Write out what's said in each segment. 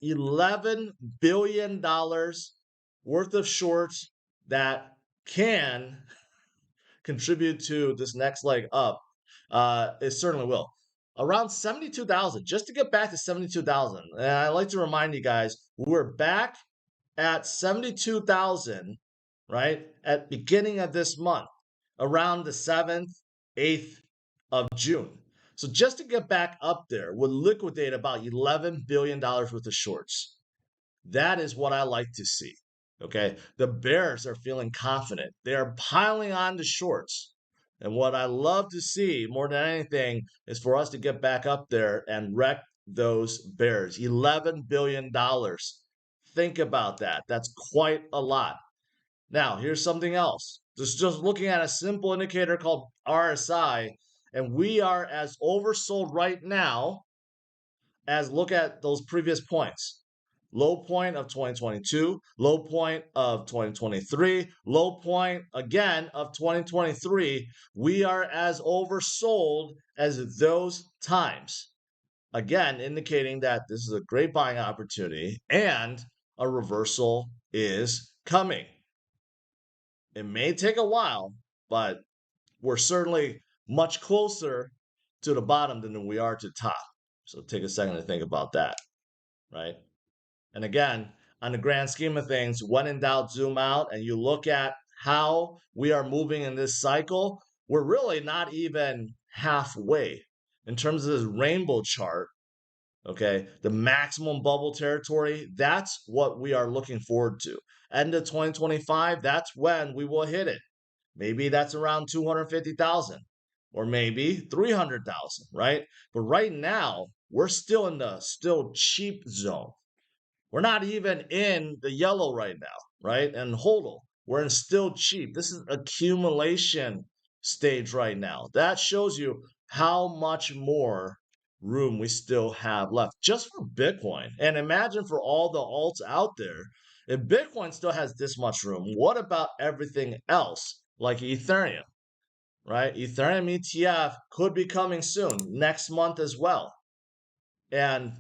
$11 billion worth of shorts that can contribute to this next leg up. It certainly will. Around 72,000, just to get back to 72,000. And I like to remind you guys, we're back at 72,000, right? At beginning of this month, around the 7th, 8th of June. So just to get back up there, we'll liquidate about $11 billion worth of shorts. That is what I like to see. Okay. The bears are feeling confident. They are piling on the shorts. And what I love to see more than anything is for us to get back up there and wreck those bears. $11 billion. Think about that. That's quite a lot. Now, here's something else. Just looking at a simple indicator called RSI, and we are as oversold right now as look at those previous points. Low point of 2022, low point of 2023, low point again of 2023. We are as oversold as those times. Again, indicating that this is a great buying opportunity and a reversal is coming. It may take a while, but we're certainly much closer to the bottom than we are to the top. So take a second to think about that, right? And again, on the grand scheme of things, when in doubt, zoom out and you look at how we are moving in this cycle, we're really not even halfway in terms of this rainbow chart. Okay, the maximum bubble territory, that's what we are looking forward to. End of 2025, that's when we will hit it. Maybe that's around 250,000 or maybe 300,000, right? But right now, we're still in the still cheap zone. We're not even in the yellow right now, right? And HODL, we're in still cheap. This is accumulation stage right now. That shows you how much more room we still have left just for Bitcoin. And imagine for all the alts out there, if Bitcoin still has this much room, what about everything else like Ethereum, right? Ethereum ETF could be coming soon, next month as well. And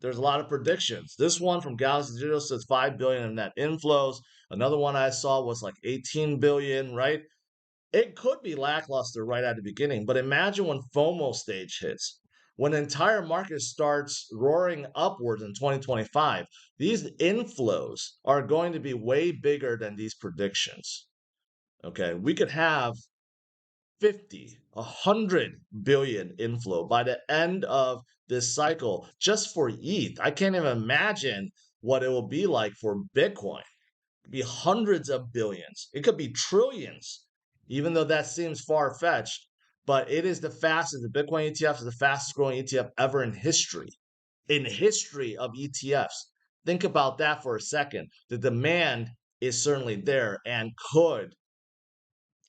there's a lot of predictions. This one from Galaxy Digital says 5 billion in net inflows. Another one I saw was like 18 billion, right? It could be lackluster right at the beginning, but imagine when FOMO stage hits, when the entire market starts roaring upwards in 2025, these inflows are going to be way bigger than these predictions. Okay, we could have 50, 100 billion inflow by the end of this cycle just for ETH. I can't even imagine what it will be like for Bitcoin. It could be hundreds of billions. It could be trillions, even though that seems far-fetched. But it is the fastest. The Bitcoin ETF is the fastest growing ETF ever in history. In history of ETFs. Think about that for a second. The demand is certainly there and could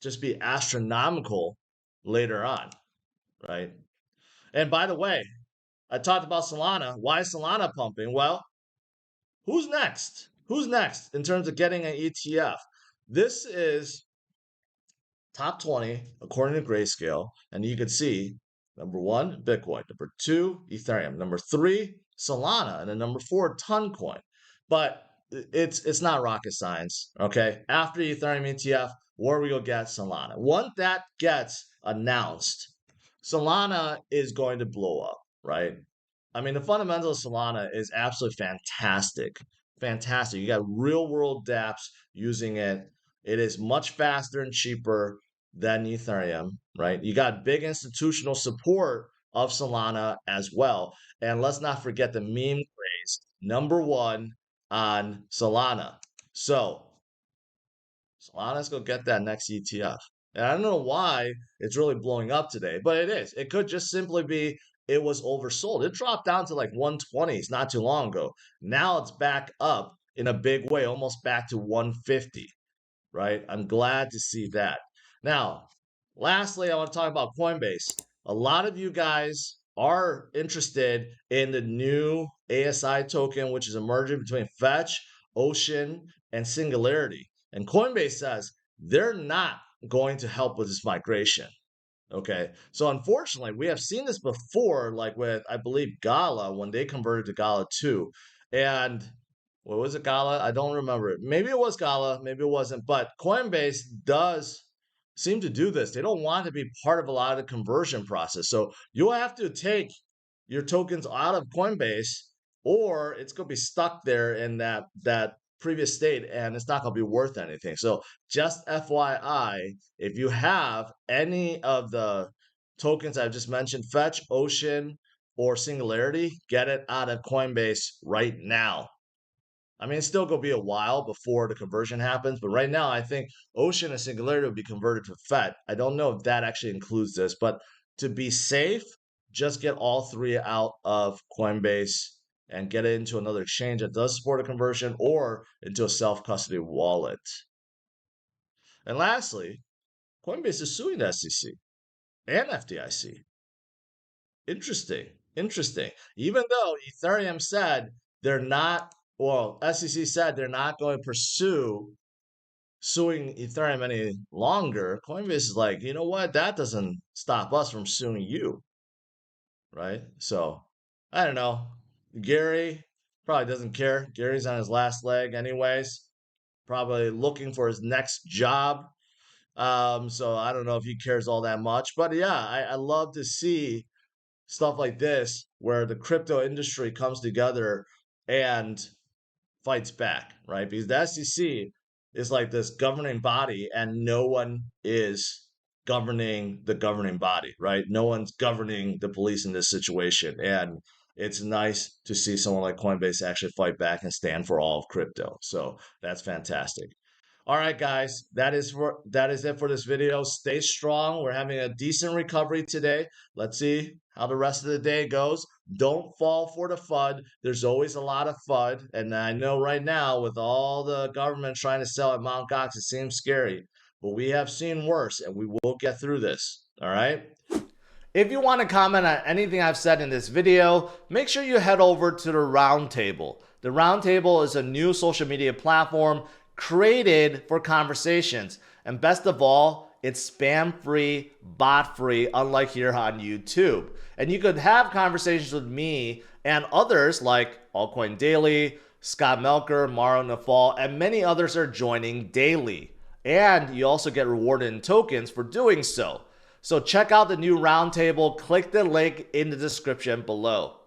just be astronomical later on, right? And by the way, I talked about Solana. Why is Solana pumping? Well, who's next? Who's next in terms of getting an ETF? This is top 20 according to Grayscale. And you can see number 1, Bitcoin. Number 2, Ethereum. Number 3, Solana. And then number 4, Toncoin. But it's not rocket science, okay? After Ethereum ETF, where we go get Solana. Once that gets announced, Solana is going to blow up, right? I mean, the fundamentals of Solana is absolutely fantastic. Fantastic. You got real world dApps using it. It is much faster and cheaper than Ethereum, right? You got big institutional support of Solana as well. And let's not forget the meme craze, number 1 on Solana. So Solana's going to get that next ETF. And I don't know why it's really blowing up today, but it is. It could just simply be it was oversold. It dropped down to like 120s not too long ago. Now it's back up in a big way, almost back to 150, right? I'm glad to see that. Now, lastly, I want to talk about Coinbase. A lot of you guys are interested in the new ASI token, which is emerging between Fetch, Ocean, and Singularity. And Coinbase says they're not going to help with this migration. Okay, so unfortunately, we have seen this before, like with, I believe, Gala, when they converted to Gala 2. And what was it, Gala? I don't remember it. Maybe it was Gala, maybe it wasn't. But Coinbase does seem to do this. They don't want to be part of a lot of the conversion process. So you'll have to take your tokens out of Coinbase, or it's going to be stuck there in that previous state, and it's not going to be worth anything. So just FYI, if you have any of the tokens I've just mentioned, Fetch, Ocean, or Singularity, get it out of Coinbase right now. I mean, it's still going to be a while before the conversion happens, but right now, I think Ocean and Singularity will be converted to FET. I don't know if that actually includes this, but to be safe, just get all three out of Coinbase and get it into another exchange that does support a conversion or into a self-custody wallet. And lastly, Coinbase is suing the SEC and FDIC. Interesting. Interesting. Even though Ethereum said they're not, well, SEC said they're not going to pursue suing Ethereum any longer, Coinbase is like, you know what? That doesn't stop us from suing you, right? So I don't know. Gary probably doesn't care. Gary's on his last leg, anyways, probably looking for his next job. So I don't know if he cares all that much, but yeah, I love to see stuff like this where the crypto industry comes together and fights back, right? Because the SEC is like this governing body and no one is governing the governing body, right? No one's governing the police in this situation. And it's nice to see someone like Coinbase actually fight back and stand for all of crypto. So that's fantastic. All right, guys, that is it for this video. Stay strong. We're having a decent recovery today. Let's see how the rest of the day goes. Don't fall for the FUD. There's always a lot of FUD, and I know right now with all the government trying to sell at Mt. Gox, it seems scary, but we have seen worse, and we will get through this. All right. If you want to comment on anything I've said in this video, make sure you head over to the Roundtable. The Roundtable is a new social media platform created for conversations. And best of all, it's spam-free, bot-free, unlike here on YouTube. And you could have conversations with me and others like Altcoin Daily, Scott Melker, Mauro Nafal, and many others are joining daily. And you also get rewarded in tokens for doing so. So check out the new Roundtable. Click the link in the description below.